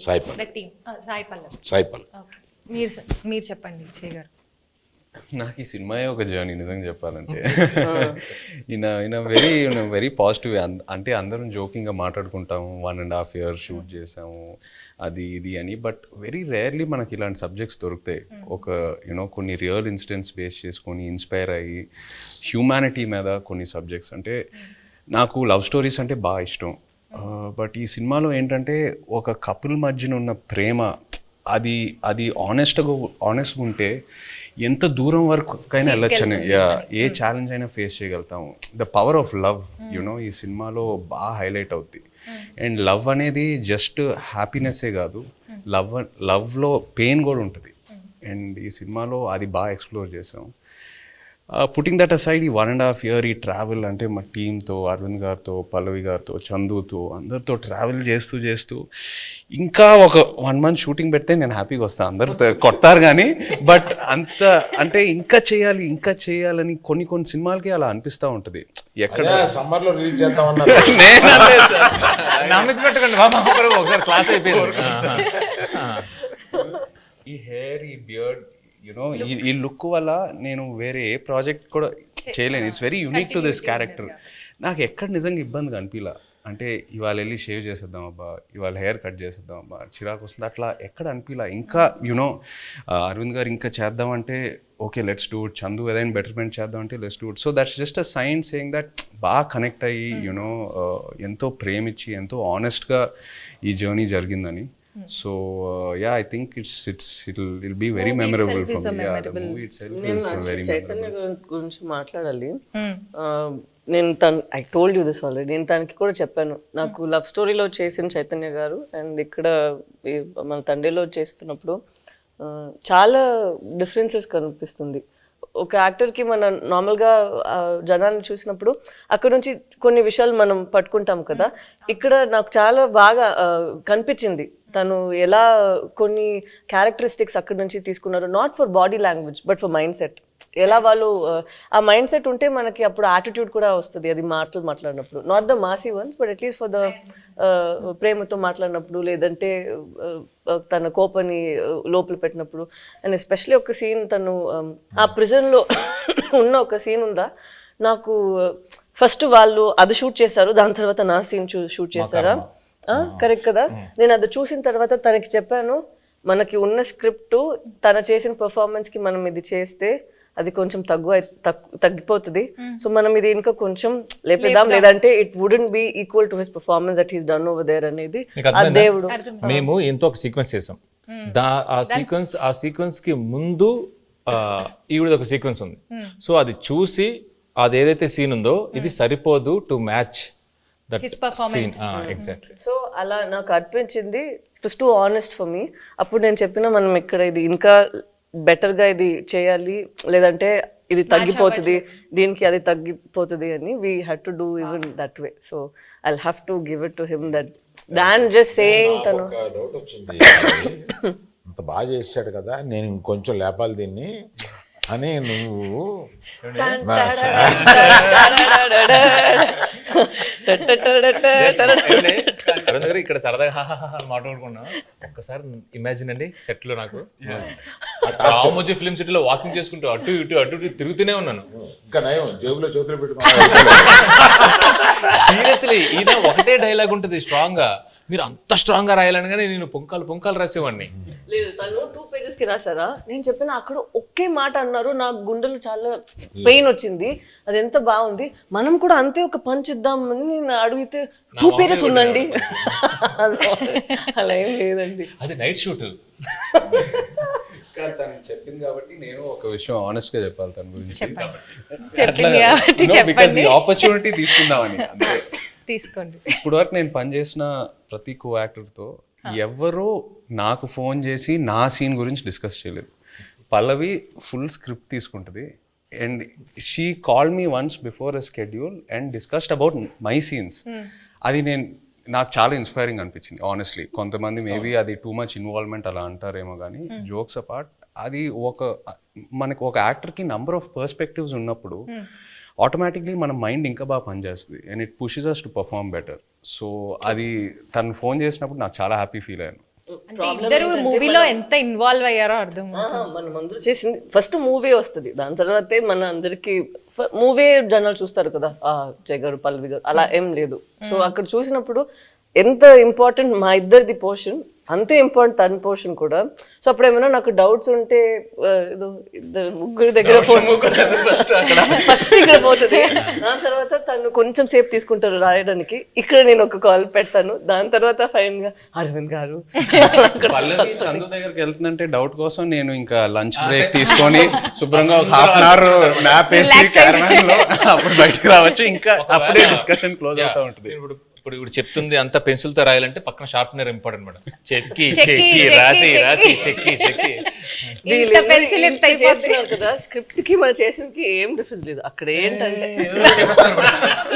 Saipal. Sai Pallavi. Saipal మీరు చెప్పండి విజయ్ గారు. నాకు ఈ సినిమాయే ఒక జర్నీ నిజంగా చెప్పాలంటే. ఈయన వెరీ పాజిటివ్. అంటే అందరం జోకింగ్గా మాట్లాడుకుంటాము, 1.5 years షూట్ చేసాము అది ఇది అని. బట్ వెరీ రేర్లీ మనకి ఇలాంటి సబ్జెక్ట్స్ దొరుకుతాయి. ఒక కొన్ని రియల్ ఇన్సిడెంట్స్ బేస్ చేసుకొని ఇన్స్పైర్ అయ్యి హ్యూమానిటీ మీద కొన్ని సబ్జెక్ట్స్. అంటే నాకు లవ్ స్టోరీస్ అంటే బాగా ఇష్టం. బట్ ఈ సినిమాలో ఏంటంటే ఒక కపుల్ మధ్యన ఉన్న ప్రేమ అది ఆనెస్ట్గా ఉంటే ఎంత దూరం వరకైనా వెళ్ళొచ్చని, ఏ ఛాలెంజ్ అయినా ఫేస్ చేయగలుగుతాము. ద పవర్ ఆఫ్ లవ్ ఈ సినిమాలో బాగా హైలైట్ అవుద్ది. అండ్ లవ్ అనేది జస్ట్ హ్యాపీనెస్సే కాదు, లవ్లో పెయిన్ కూడా ఉంటుంది. అండ్ ఈ సినిమాలో అది బాగా ఎక్స్ప్లోర్ చేసాం. పుట్టింగ్ దట్ అసైడ్, ఈ 1.5 years ఈ ట్రావెల్ అంటే మా టీంతో, అరవింద్ గారితో, పల్లవి గారితో, చందుతో, అందరితో ట్రావెల్ చేస్తూ ఇంకా ఒక 1 month షూటింగ్ పెడితే నేను హ్యాపీగా వస్తాను. అందరూ కొడతారు కానీ, బట్ అంత అంటే ఇంకా చేయాలని కొన్ని సినిమాలకి అలా అనిపిస్తూ ఉంటుంది. ఎక్కడ సమ్మర్లో రిలీజ్ చేద్దామన్నారు. నమ్మికి పెట్టుకోండి బాబా, ఒకసారి క్లాస్ అయిపోయింది. ఈ హెయిర్, ఈ బియర్డ్, ఈ లుక్ వల్ల నేను వేరే ఏ ప్రాజెక్ట్ కూడా చేయలేను. It's very unique to this character. నాకు ఎక్కడ నిజంగా ఇబ్బందిగా అనిపించలా. అంటే ఇవాళ వెళ్ళి షేవ్ చేసేద్దాం అబ్బా, ఇవాళ హెయిర్ కట్ చేసేద్దాం అబ్బా, చిరాకు వస్తుంది, అట్లా ఎక్కడ అనిపించలా. ఇంకా అరవింద్ గారు ఇంకా చేద్దామంటే okay let's do it, Chandu ఏదైనా బెటర్మెంట్ చేద్దాం అంటే let's do it. So that's just a sign saying that బాగా కనెక్ట్ అయ్యి ఎంతో ప్రేమించి ఎంతో ఆనెస్ట్గా ఈ జర్నీ జరిగిందని. So yeah, I think it'll be very memorable for me. Yeah, the movie itself is very Chaitanya గురించి మాట్లాడాలి. నేను I told you this already. నేను తనకి కూడా చెప్పాను, నాకు లవ్ స్టోరీలో చేసిన చైతన్య గారు అండ్ ఇక్కడ మన తండ్రిలో చేస్తున్నప్పుడు చాలా డిఫరెన్సెస్ కనిపిస్తుంది. ఒక యాక్టర్కి మనం నార్మల్గా జనాన్ని చూసినప్పుడు అక్కడ నుంచి కొన్ని విషయాలు మనం పట్టుకుంటాం కదా. ఇక్కడ నాకు చాలా బాగా కనిపించింది తను ఎలా కొన్ని క్యారెక్టరిస్టిక్స్ అక్కడ నుంచి తీసుకున్నారు. Not for body language but for mind set. ఎలా వాళ్ళు ఆ మైండ్ సెట్ ఉంటే మనకి అప్పుడు యాటిట్యూడ్ కూడా వస్తుంది. అది మాట్లాడినప్పుడు not the Masih once but at least for the ప్రేమతో మాట్లాడినప్పుడు, లేదంటే తన కోపాన్ని లోపల పెట్టినప్పుడు. అండ్ ఎస్పెషలీ ఒక సీన్ తను ఆ ప్రిజన్లో ఉన్న ఒక సీన్ ఉందా, నాకు ఫస్ట్ వాళ్ళు అది షూట్ చేశారు, దాని తర్వాత నా సీన్ షూట్ చేశారా, కరెక్ట్ కదా. నేను అది చూసిన తర్వాత తనకి చెప్పాను, మనకి ఉన్న స్క్రిప్ట్ తన చేసిన పర్ఫార్మెన్స్కి మనం ఇది చేస్తే అది కొంచెం తగ్గిపోతుంది. సో మనం ఇది ఇంకా కొంచెం లేపేద్దాం, లేదంటే it wouldn't be equal to his performance that he's done over there అనేది ఆ దేవుడు. మేము ఎంతో ఒక సీక్వెన్స్ చేసాం. ఆ సీక్వెన్స్ కి ముందు ఈవిడ ఒక సీక్వెన్స్ ఉంది. సో అది చూసి అది ఏదైతే సీన్ ఉందో ఇది సరిపోదు to match that His performance. Exactly. So అలా నాకు అనిపించింది it was two honest for me. అప్పుడు నేను చెప్పిన మనం ఇక్కడ ఇది ఇంకా బెటర్గా ఇది చేయాలి, లేదంటే ఇది తగ్గిపోతుంది, దీనికి అది తగ్గిపోతుంది అని we had to do even that way. So I have to give it to him that than just saying తను ఒక డౌట్ వచ్చింది, అంత బాగా చేశాడు కదా నేను ఇంకొంచెం లేపాలి దీన్ని అని నువ్వు అరుణ్ గారు ఇక్కడ సరదాగా హాహాహా మాట్లాడుకున్నాం. ఒక్కసారి ఇమాజిన్ అండి, సెట్ లో నాకు రామోజీ ఫిల్మ్ సిటీలో వాకింగ్ చేసుకుంటూ అటు ఇటు తిరుగుతూనే ఉన్నాను. ఇంకా నయం జేబులో చేతులు పెట్టుకున్నా. సీరియస్లీ ఈయన ఒకటే డైలాగ్ ఉంటుంది స్ట్రాంగ్ గా, మీరు అంత స్ట్రాంగ్ గా రాయాలని కానీ నేను పొంకాలు రాసేవాడిని. లేదు, తను 2 pages కి రాసారా, నేను చెప్పిన అక్కడ ఒకే మాట అన్నారు, నాకు గుండెలు చాలా పెయిన్ వచ్చింది, అది ఎంత బాగుంది, మనం కూడా అంతే ఒక పంచ్ ఇద్దామని నేను అడిగితే 2 pages ఉందండి. అలా ఏం లేదండి, అది నైట్ షూట్. తను చెప్పింది కాబట్టి నేను ఒక విషయం ఆనెస్ట్ గా చెప్పాలి తన గురించి. చెప్పింది కాబట్టి చెప్పండి. ఆపర్చునిటీ తీసుకుందామని అంతే. తీసుకోండి. ఇప్పుడు వరకు నేను పనిచేసిన ప్రతి కో యాక్టర్తో ఎవరో నాకు ఫోన్ చేసి నా సీన్ గురించి డిస్కస్ చేయలేదు. పల్లవి ఫుల్ స్క్రిప్ట్ తీసుకుంటుంది and she call me once before a schedule and discussed about my scenes. అది నాకు చాలా ఇన్స్పైరింగ్ అనిపించింది ఆనెస్ట్లీ. కొంతమంది మేబీ అది టూ మచ్ ఇన్వాల్వ్మెంట్ అలా అంటారేమో కానీ జోక్స్ అపార్ట్ అది మనకు ఒక యాక్టర్కి నంబర్ ఆఫ్ పర్స్పెక్టివ్స్ ఉన్నప్పుడు ఆటోమేటిక్లీ మన మైండ్ ఇంకా బాగా పనిచేస్తుంది and it pushes us to perform better. So అది తను ఫోన్ చేసినప్పుడు నాకు చాలా హ్యాపీ ఫీల్ అయ్యాను. ఇద్దరు మూవీలో ఎంత ఇన్వాల్వ్ అయ్యారో అర్థం. మనం అందరూ చేసింది ఫస్ట్ మూవీ వస్తుంది, దాని తర్వాతే మన అందరికి మూవీ జనాలు చూస్తారు కదా, జయ్ గారు పల్లవి గారు అలా ఏం లేదు. సో అక్కడ చూసినప్పుడు ఎంత ఇంపార్టెంట్ మా ఇద్దరిది పోర్షన్, అంతే ఇంపార్టెంట్ తన పోర్షన్ కూడా. సో అప్పుడు ఏమైనా నాకు డౌట్స్ ఉంటే ఏదో ముగ్గురు దగ్గర ఫస్ట్ ఇక్కడ పోతుంది, దాని తర్వాత తను కొంచెం సేపు తీసుకుంటారు రాయడానికి, ఇక్కడ నేను ఒక కాల్ పెడతాను, దాని తర్వాత ఫైన్ గా అరవింద్ గారు. పల్లవి చందు దగ్గరికి వెళ్తుందంటే డౌట్ కోసం నేను ఇంకా లంచ్ బ్రేక్ తీసుకొని శుభ్రంగా ఒక ½ an hour మ్యాప్ వేసి క్యారవాన్ లో అప్పుడు బయటకు రావచ్చు, ఇంకా అప్పుడే డిస్కషన్ క్లోజ్ అవుతా ఉంటుంది. ఇప్పుడు చెప్తుంది అంత పెన్సిల్ తో రాయాలంటే పక్కన షార్ప్నర్ ఇంపార్టెంట్ మేడం. చెక్కి రాసి చెక్కి కదా, స్క్రిప్ట్ కి మనం చేసినకి ఏం డిఫరెన్స్ లేదు. అక్కడ ఏంటంటే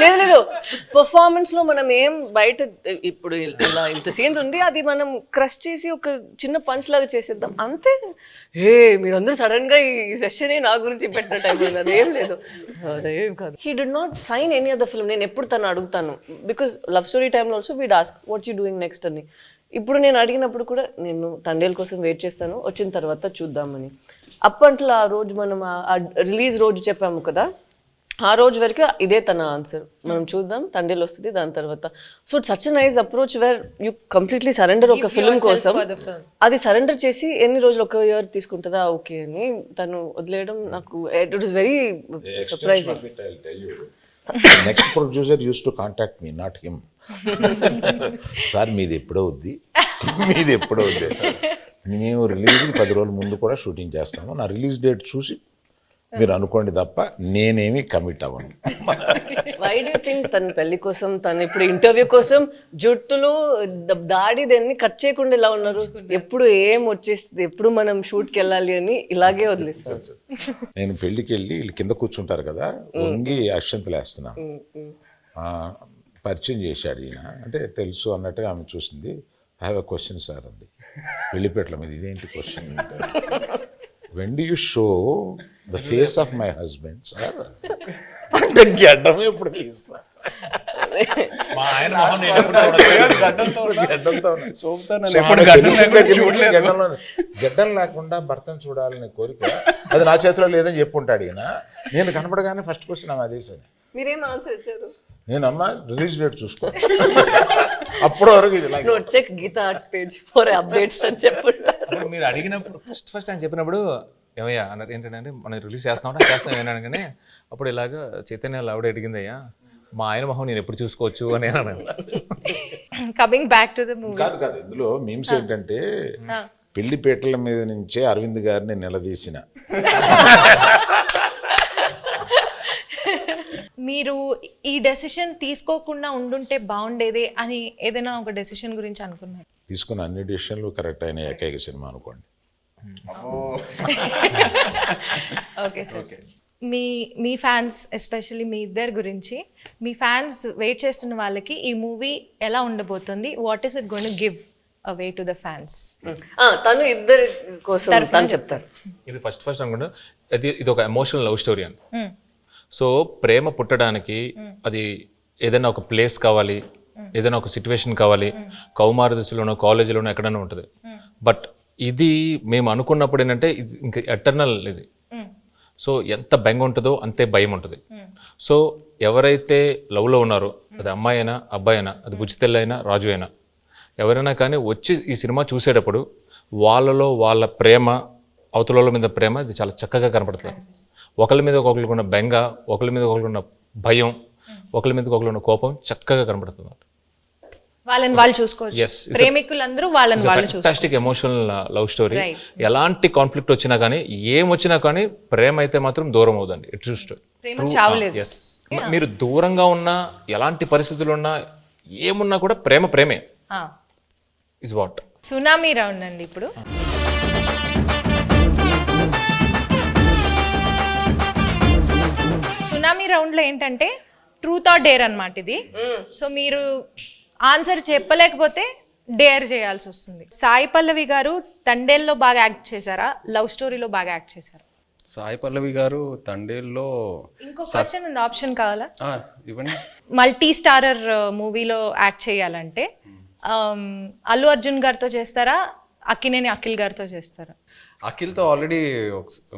లేదు పర్ఫార్మెన్స్ లో మనం ఏం బయట ఇప్పుడు ఇలా ఇంత సీన్స్ ఉంది, అది మనం క్రష్ చేసి ఒక చిన్న పంచ్ లాగా చేసేద్దాం అంతే. మీరందరూ సడన్ గా ఈ సెషన్ నా గురించి పెట్టిన టైం ఉంది, అదేం లేదు, అదేం కాదు. He did not sign any other film. నేను ఎప్పుడు తను అడుగుతాను, బికాస్ లవ్ స్టోరీ టైంలో also we'd ask what you doing next అని. ఇప్పుడు నేను అడిగినప్పుడు కూడా నేను తండేల కోసం వెయిట్ చేస్తాను, వచ్చిన తర్వాత చూద్దామని. అప్పట్లో ఆ రోజు మనం రిలీజ్ రోజు చెప్పాము కదా, ఆ రోజు వరకు ఇదే తన ఆన్సర్, మనం చూద్దాం తండేలు వస్తుంది దాని తర్వాత. So such nice approach where you completely surrender ఒక ఫిల్మ్ కోసం. అది సరెండర్ చేసి ఎన్ని రోజులు, 1 year తీసుకుంటుందా ఓకే అని తను వదిలేయడం నాకు it was very surprising. Next producer use to contact me, not him. Sir మీది ఎప్పుడో వద్ది, మేము రిలీజ్కి 10 రోజుల ముందు కూడా షూటింగ్ చేస్తాము, నా రిలీజ్ డేట్ చూసి మీరు అనుకోండి తప్ప నేనేమి కమిట్ అవ్వను. వై డూ థింక్ తన పెళ్లి కోసం, తను ఇప్పుడు ఇంటర్వ్యూ కోసం జుట్టులు దాడి దాన్ని కట్ చేయకుండా ఇలా ఉన్నారు? ఎప్పుడు ఏం వచ్చేస్తుంది, ఎప్పుడు మనం షూట్కి వెళ్ళాలి అని ఇలాగే వదిలేస్తారు. నేను పెళ్ళికి వెళ్ళి వీళ్ళు కింద కూర్చుంటారు కదా, వంగి అక్షంతలు వేస్తున్నాను. పరిచయం చేశాడు ఈయన, అంటే తెలుసు అన్నట్టుగా ఆమె చూసింది. I have a question sir అంది, పెళ్లిపేటల మీద. ఇదేంటి question? when do you show the face of my husband, sir? అంటే గడ్డం ఎప్పుడు తీస్తా, గడ్డం లేకుండా భర్తను చూడాలనే కోరిక అది నా చేతిలో లేదని చెప్పుంటాడు ఈయన. నేను కనపడగానే ఫస్ట్ క్వశ్చన్ అదే సార్. మీరేం ఆన్సర్ ఇచ్చారు? నేను అమ్మ రిలీజ్ డేట్ చూసుకో, అప్పటి వరకు ఇది check Geetha Arts page for updates అని చెప్పుంటారు. మీరు అడిగినప్పుడు ఫస్ట్ ఆయన చెప్పినప్పుడు ఏమయ్యా అన్నారు, ఏంటంటే మనం రిలీజ్ చేస్తాం ఏమన్నాను కానీ అప్పుడు ఇలాగా చైతన్య ఆవిడ అడిగిందయ్యా మా ఆయన మొహం నేను ఎప్పుడు చూసుకోవచ్చు అని అన్నాను. Coming back to the movie. కాదు ఇందులో మీమ్స్ ఏంటంటే పెళ్లిపేటల మీద నుంచే అరవింద్ గారిని నిలదీసిన. మీరు ఈ డెసిషన్ తీసుకోకుండా ఉండుంటే బాగుండేది అని ఏదైనా ఒక డెసిషన్ గురించి అనుకున్నారు? తీసుకున్న అన్ని డిసిషన్లు కరెక్ట్ అయిన ఏకైక సినిమా అనుకోండి. ఓకే సార్, మీ ఫ్యాన్స్ ఎస్పెషల్లీ మీ ఇద్దరి గురించి, మీ ఫ్యాన్స్ వెయిట్ చేస్తున్న వాళ్ళకి ఈ మూవీ ఎలా ఉండబోతుంది, what is it going to give away to the fans? తను ఇద్దరి కోసం తను చెప్తారు. ఇది ఫస్ట్ అనుకుంటా ఇది ఒక ఎమోషనల్ లవ్ స్టోరీ అని. సో ప్రేమ పుట్టడానికి అది ఏదైనా ఒక ప్లేస్ కావాలి, ఏదైనా ఒక సిచ్యువేషన్ కావాలి, కౌమార దశలోనో కాలేజీలోనో ఎక్కడైనా ఉంటుంది. బట్ ఇది మేము అనుకున్నప్పుడు ఏంటంటే ఇది ఇంకా ఎటర్నల్ ఇది. సో ఎంత బెంగ ఉంటుందో అంతే భయం ఉంటుంది. సో ఎవరైతే లవ్లో ఉన్నారో, అది అమ్మాయి అయినా అబ్బాయి అయినా, అది బుజ్జితెల్ల అయినా రాజు అయినా, ఎవరైనా కానీ వచ్చి ఈ సినిమా చూసేటప్పుడు వాళ్ళలో వాళ్ళ ప్రేమ, అవతల మీద ప్రేమ ఇది చాలా చక్కగా కనపడుతుంది. ఒకరి మీద ఒకరికి ఉన్న బెంగ, ఒకరి మీద ఒకరికి ఉన్న భయం, ఒకరి మీద ఒకరికి ఉన్న కోపం చక్కగా కనపడుతుంది. వాళ్ళని వాళ్ళు చూసుకోవచ్చు, ప్రేమికులందరూ వాళ్ళని వాళ్ళు చూసుకోవచ్చు. Fantastic emotional love story. ఎలాంటి కాన్ఫ్లిక్ట్ వచ్చినా కానీ, ఏం వచ్చినా కానీ ప్రేమ అయితే మాత్రం దూరం అవుదండి. ఇట్ జస్ట్ ప్రేమ చావులేదు. ఎస్, మీరు దూరంగా ఉన్నా, ఎలాంటి పరిస్థితులు ఉన్నా, ఏమున్నా కూడా ప్రేమే ఇస్ వాట్. సునామీ రౌండ్ అండి ఇప్పుడు. సునామీ రౌండ్లో ఏంటంటే ట్రూత్ ఆర్ డేర్ అన్నమాట ఇది. సో మీరు ఆన్సర్ చెప్పలేకపోతే డేర్ చేయాల్సి వస్తుంది. సాయి పల్లవి గారు తండేల్లో బాగా యాక్ట్ చేశారా, లవ్ స్టోరీలో బాగా యాక్ట్ చేశారా? సాయి పల్లవి గారు తండేల్లో ఇంకో క్వశ్చన్ ఉంది, ఆప్షన్ కావాలా? ఇవ్వండి. మల్టీ స్టారర్ మూవీలో యాక్ట్ చేయాలంటే అల్లు అర్జున్ గారితో చేస్తారా, అక్కినేని అఖిల్ గారితో చేస్తారా? అఖిల్తో ఆల్రెడీ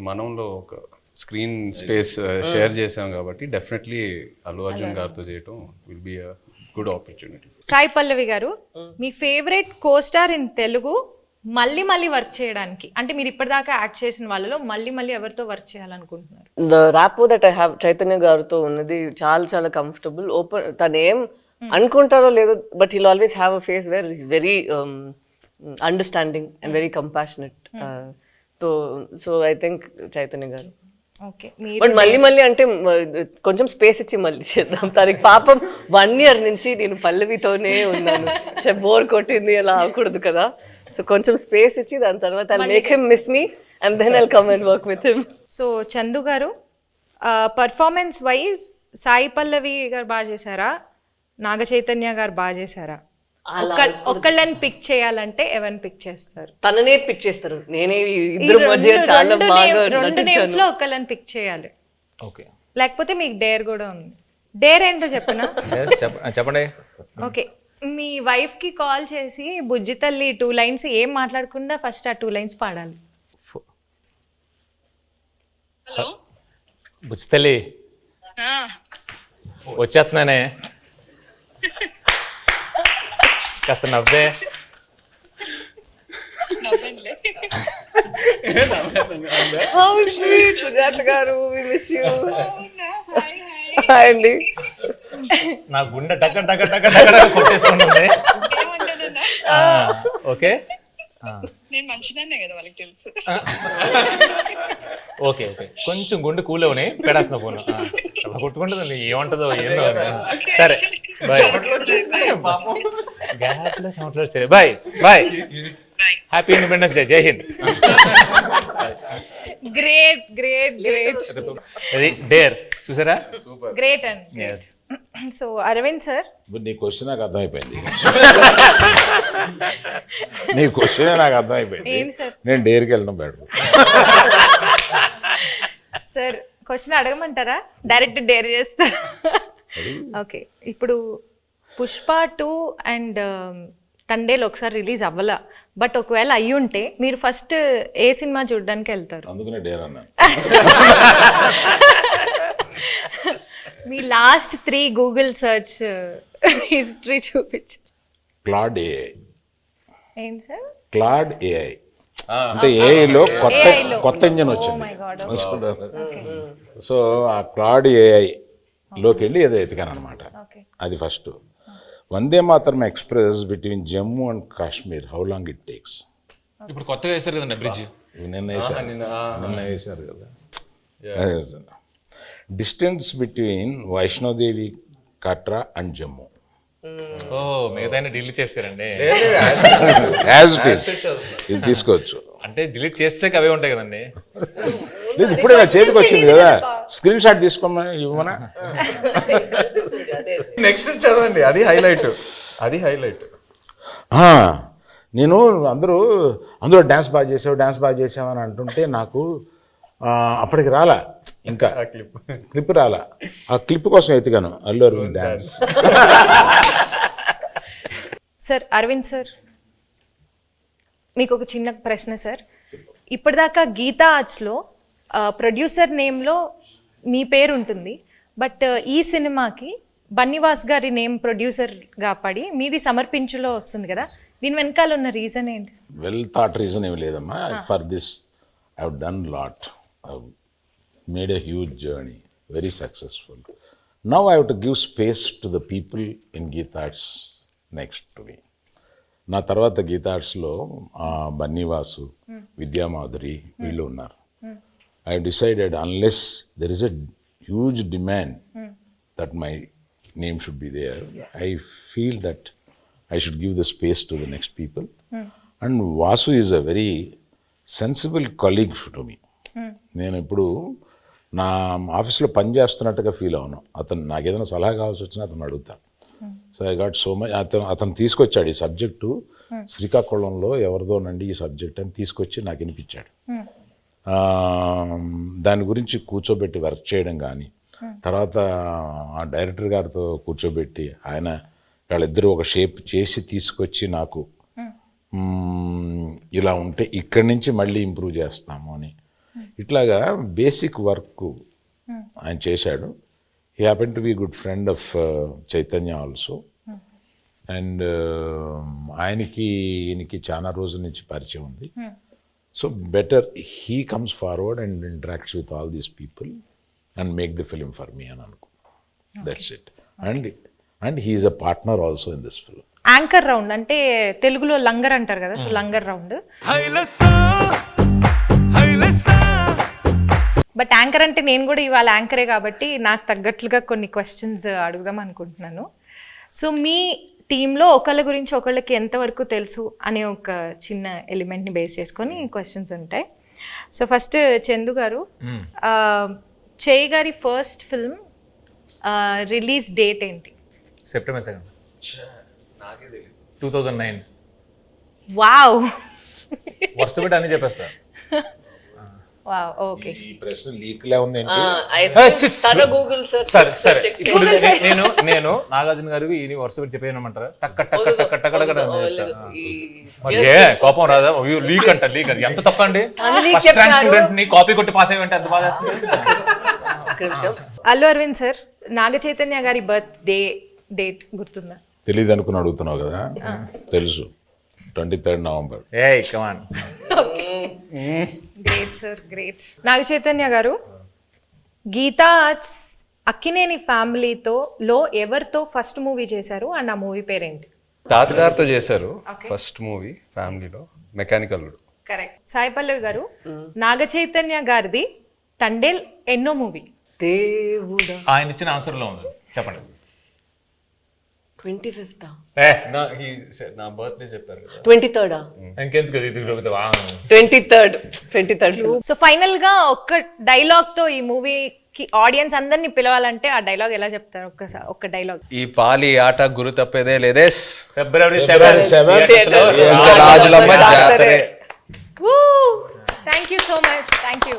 మనంలో ఒక స్క్రీన్ స్పేస్ షేర్ చేసాం కాబట్టి డెఫినెట్లీ అల్లు అర్జున్ గారితో చేయటం will be a good opportunity. Sai Pallavi గారు, మీ ఫేవరెట్ కోస్టార్ ఇన్ తెలుగు మళ్ళీ వర్క్ చేయడానికి, అంటే మీరు ఇప్పటిదాకా యాక్ట్ చేసిన వాళ్ళలో మళ్ళీ ఎవరితో వర్క్ చేయాలనుకుంటున్నారు? The rapport that I have Chaitanya గారితో ఉన్నది చాలా కంఫర్టబుల్. ఓపెన్, తను ఏం అనుకుంటారో లేదో, but he'll always have a face where is very understanding and very compassionate. So I think Chaitanya గారు. ఓకే, బట్ మళ్ళీ అంటే కొంచెం స్పేస్ ఇచ్చి మళ్ళీ చేద్దాం. తనకి పాపం 1 year నుంచి నేను పల్లవితోనే ఉన్నాను, బోర్ కొట్టింది, అలా అవ్వకూడదు కదా. సో కొంచెం స్పేస్ ఇచ్చి దాని తర్వాత I'll make him miss me and then I'll come and work with him. So Chandu గారు, పర్ఫార్మెన్స్ వైజ్ సాయి పల్లవి గారు బాగా చేశారా, నాగ చైతన్య గారు బాగా చేశారా? ఒక్కళ్ళని పిక్ చేయాలంటే ఎవరిని పిక్ చేస్తారు? తననే పిక్ చేస్తారు. నేనే ఇద్దరు మధ్య చాలా బాగా రెండు నేమ్స్ లో ఒక్కళ్ళని పిక్ చేయాలి. ఓకే, లేకపోతే మీకు డేర్ కూడా ఉంది. డేర్ ఏంటో చెప్పనా? చెప్పండి. ఓకే, మీ వైఫ్ కి కాల్ చేసి బుజ్జి తల్లి 2 lines ఏం మాట్లాడకుండా ఫస్ట్ ఆ 2 lines పాడాలి. హలో బుచ్చితల్లి వచ్చేస్తున్నానే, కాస్త నవ్వే. నవ్వండి. How sweet, సుజాత గారు, we miss you. అవునా? Hi hi. హాయ్ అండి. నా గుండె టక కొట్టేసుకుంటుంది. ఏమన్నానన్నా? ఓకే, నేను మంచిదాన్నే కదా, వాళ్ళకి తెలుసు. ఓకే, కొంచెం గుండె కూలవని పెడాల్సిన ఫోన్ అలా కొట్టుకుంటుంది, ఏమంటుందో ఏందో. సరే బాయ్. గ్యాప్లో సంవత్సరాలు వచ్చాయి. బాయ్. Happy independence day. జై హింద్. గ్రేట్. అది డేర్ చూసారా? గ్రేట్ అండి. ఎస్. సో అరవింద్ సార్, నీ క్వశ్చన్ నాకు అర్థమైపోయింది. నీ క్వశ్చన్ నాకు అర్థమైపోయింది. ఏం సార్? నేను డేర్కి వెళ్ళడం బెటర్. సార్ క్వశ్చన్ అడగమంటారా, డైరెక్ట్ డేర్ చేస్తారా? ఓకే, ఇప్పుడు పుష్ప 2 అండ్ తండేలు ఒకసారి రిలీజ్ అవ్వాలా, బట్ ఒకవేళ అయ్యుంటే మీరు ఫస్ట్ ఏ సినిమా చూడడానికి వెళ్తారు? అందుకనే డేర్ అన్నాను. మీ లాస్ట్ 3 గూగుల్ సర్చ్ హిస్టరీ చూపించు. Claude AI. ఏంటి సార్? క్లాడ్ ఏఐ అంటే ఏఐలో కొత్త ఇంజన్ Oh వచ్చింది. my God. సో ఆ క్లాడ్ ఏఐలోకి వెళ్ళి ఏదో ఎతికాను అనమాట. Okay. అది first. Vande Mataram express between Jammu and Kashmir, how long it takes? ఇప్పుడు కొత్తగా వేస్తారు కదండి బ్రిడ్జ్. నిన్న వేశారు కదా. Distance between Vaishno Devi Katra and Jammu ఓ మిగతా డిలీట్ చేస్తారండి. యాజ్ ఇట్ ఈస్ ఇది తీసుకోవచ్చు. అంటే డిలీట్ చేస్తే అవే ఉంటాయి కదండి. లేదు ఇప్పుడే నా చేతికి వచ్చింది కదా, స్క్రీన్ షాట్ తీసుకోమని ఇవ్వమనా. నెక్స్ట్ చదవండి, అది హైలైట్. నేను అందరూ డ్యాన్స్ బాగా చేసావు అని అంటుంటే నాకు అప్పటికి రాలా, ఇంకా క్లిప్ రాలా. ఆ క్లిప్ కోసం ఎత్తుగాను Allu Aravind dance. Sir Aravind sir, మీకు ఒక చిన్న ప్రశ్న సార్. ఇప్పటిదాకా గీతా ఆర్ట్స్లో ప్రొడ్యూసర్ నేమ్లో మీ పేరు ఉంటుంది, బట్ ఈ సినిమాకి బన్నీవాస్ గారి నేమ్ ప్రొడ్యూసర్గా పడి మీది సమర్పించులో వస్తుంది కదా, దీని వెనకాల ఉన్న రీజన్ ఏంటి? వెల్ థాట్ రీజన్ ఏమి లేదమ్మా. For this I have done lot, made a huge journey, very successful. Now I have to give space to the people in Geetha Arts next to me. నా తర్వాత గీతా ఆర్ట్స్లో బన్నీవాసు, విద్యామాధురి వీళ్ళు ఉన్నారు. I have decided unless there is a huge demand that my name should be there, I feel that I should give the space to the next people. And Vasu is a very sensible colleague to me. నేను ఇప్పుడు నా ఆఫీస్లో పనిచేస్తున్నట్టుగా feel అవును. అతను నాకు ఏదైనా సలహా కావాల్సి వచ్చినా అతను అడుగుతాను. So I got so much. అతను తీసుకొచ్చాడు ఈ సబ్జెక్టు, శ్రీకాకుళంలో ఎవరిదోనండి ఈ సబ్జెక్ట్ అని తీసుకొచ్చి నాకు వినిపించాడు. దాని గురించి కూర్చోబెట్టి వర్క్ చేయడం కానీ, తర్వాత ఆ డైరెక్టర్ గారితో కూర్చోబెట్టి ఆయన వాళ్ళిద్దరూ ఒక షేప్ చేసి తీసుకొచ్చి నాకు ఇలా ఉంటే ఇక్కడి నుంచి మళ్ళీ ఇంప్రూవ్ చేస్తాము అని ఇట్లాగా బేసిక్ వర్క్ ఆయన చేశాడు. He happen to be good friend of Chaitanya also. And ఈయనకి చాలా రోజుల నుంచి పరిచయం ఉంది. So better he comes forward and interacts with all these people and make the film for me and Anku. That's it. And he is a partner also in this film. Anchor round అంటే తెలుగులో లంగర్ అంటారు కదా, so langar round. But anchor అంటే నేను కూడా ఇవాళ యాంకరే కాబట్టి నాకు తగ్గట్లుగా కొన్ని క్వశ్చన్స్ అడుగుదాం అనుకుంటున్నాను. సో మీ టీంలో ఒకళ్ళ గురించి ఒకళ్ళకి ఎంతవరకు తెలుసు అనే ఒక చిన్న ఎలిమెంట్ని బేస్ చేసుకొని క్వశ్చన్స్ ఉంటాయి. సో ఫస్ట్ చందు గారు, చేయి గారి ఫస్ట్ ఫిల్మ్ రిలీజ్ డేట్ ఏంటి? September 2nd, 2009. వావ్, వరుస పెట్టి అన్ని చెప్పేస్తా. Wow, okay. ఈ ప్రశ్న లీక్లా ఉంది. గూగుల్ సరే ఇప్పుడు నేను నాగార్జున గారికి ఈ వరుస పెట్టి చెప్పేయమంటారా? టక్క టక్క టక్క టక్క కోపం రాదా? లీక్ అంట, లీక్ అది ఎంత తప్పండి. ఫస్ట్ ర్యాంక్ స్టూడెంట్ ని కాపీ కొట్టి పాస్ అయ్యంటే ఎంత బాధ. అల్లు అరవింద్ సార్, నాగ చైతన్య గారి బర్త్ డేట్ గుర్తుందా? తెలియదు అనుకుని అడుగుతున్నావు కదా, తెలుసు. 23rd November. ఏయ్ come on. Great sir, great. Naga Chaitanya గారు, గీతా ఆర్ట్స్ అక్కినేని ఫ్యామిలీతో ఎవరితో ఫస్ట్ మూవీ చేశారు అండ్ ఆ మూవీ పేరేంటి? తాతగారితో చేశారు ఫస్ట్ మూవీ ఫ్యామిలీలో, మెకానికల్. కరెక్ట్. సాయి పల్లవి గారు, నాగ చైతన్య గారిది తండేల్ ఎన్నో మూవీ? దేవుడా, ఆయన ఇచ్చిన ఆన్సర్ లో ఉంది, చెప్పండి. 25th, నా బర్త్డే చెప్పారు కదా, 23rd, ఇంకెందుకు 23rd. సో ఫైనల్ గా ఒక్క డైలాగ్ తో ఈ మూవీకి ఆడియన్స్ అందరినీ పిలవాలంటే ఆ డైలాగ్ ఎలా చెప్తారు? ఒక్క డైలాగ్. ఈ పాలి ఆట గురు తప్పేదే లేదేస్, February 7th రాజులమ్మ జాతరే. Thank you so much, thank you.